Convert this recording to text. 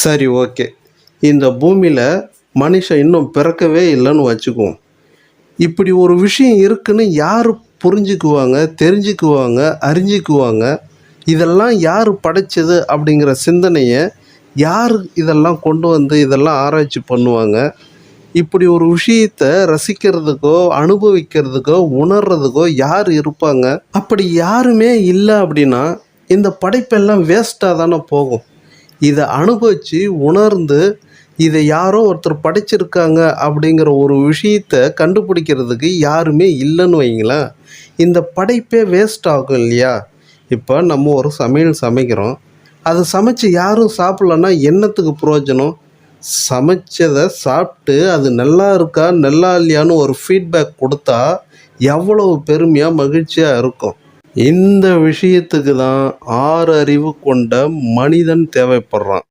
சரி, ஓகே. இந்த பூமியில் மனுஷன் இன்னும் பிறக்கவே இல்லைன்னு வச்சுக்குவோம். இப்படி ஒரு விஷயம் இருக்குன்னு யார் புரிஞ்சுக்குவாங்க, தெரிஞ்சுக்குவாங்க, அறிஞ்சிக்குவாங்க? இதெல்லாம் யார் படைச்சது அப்படிங்கிற சிந்தனையை யார் இதெல்லாம் கொண்டு வந்து இதெல்லாம் ஆராய்ச்சி பண்ணுவாங்க? இப்படி ஒரு விஷயத்தை ரசிக்கிறதுக்கோ, அனுபவிக்கிறதுக்கோ, உணர்றதுக்கோ யார் இருப்பாங்க? அப்படி யாருமே இல்லை அப்படின்னா இந்த படைப்பெல்லாம் வேஸ்ட்டாக தானே போகும். இதை அனுபவித்து உணர்ந்து இதை யாரோ ஒருத்தர் படைச்சிருக்காங்க அப்படிங்கிற ஒரு விஷயத்தை கண்டுபிடிக்கிறதுக்கு யாருமே இல்லைன்னு வைங்களேன், இந்த படைப்பே வேஸ்ட் ஆகும் இல்லையா? இப்போ நம்ம ஒரு சமையல் சமைக்கிறோம், அதை சமைச்சு யாரும் சாப்பிட்லன்னா என்னத்துக்கு பிரயோஜனம்? சமைச்சதை சாப்பிட்டு அது நல்லா இருக்கா நல்லா இல்லையான்னு ஒரு ஃபீட்பேக் கொடுத்தா எவ்வளவு பெருமையாக மகிழ்ச்சியாக இருக்கும். இந்த விஷயத்துக்கு தான் 6 அறிவு கொண்ட மனிதன் தேவைப்படுறான்.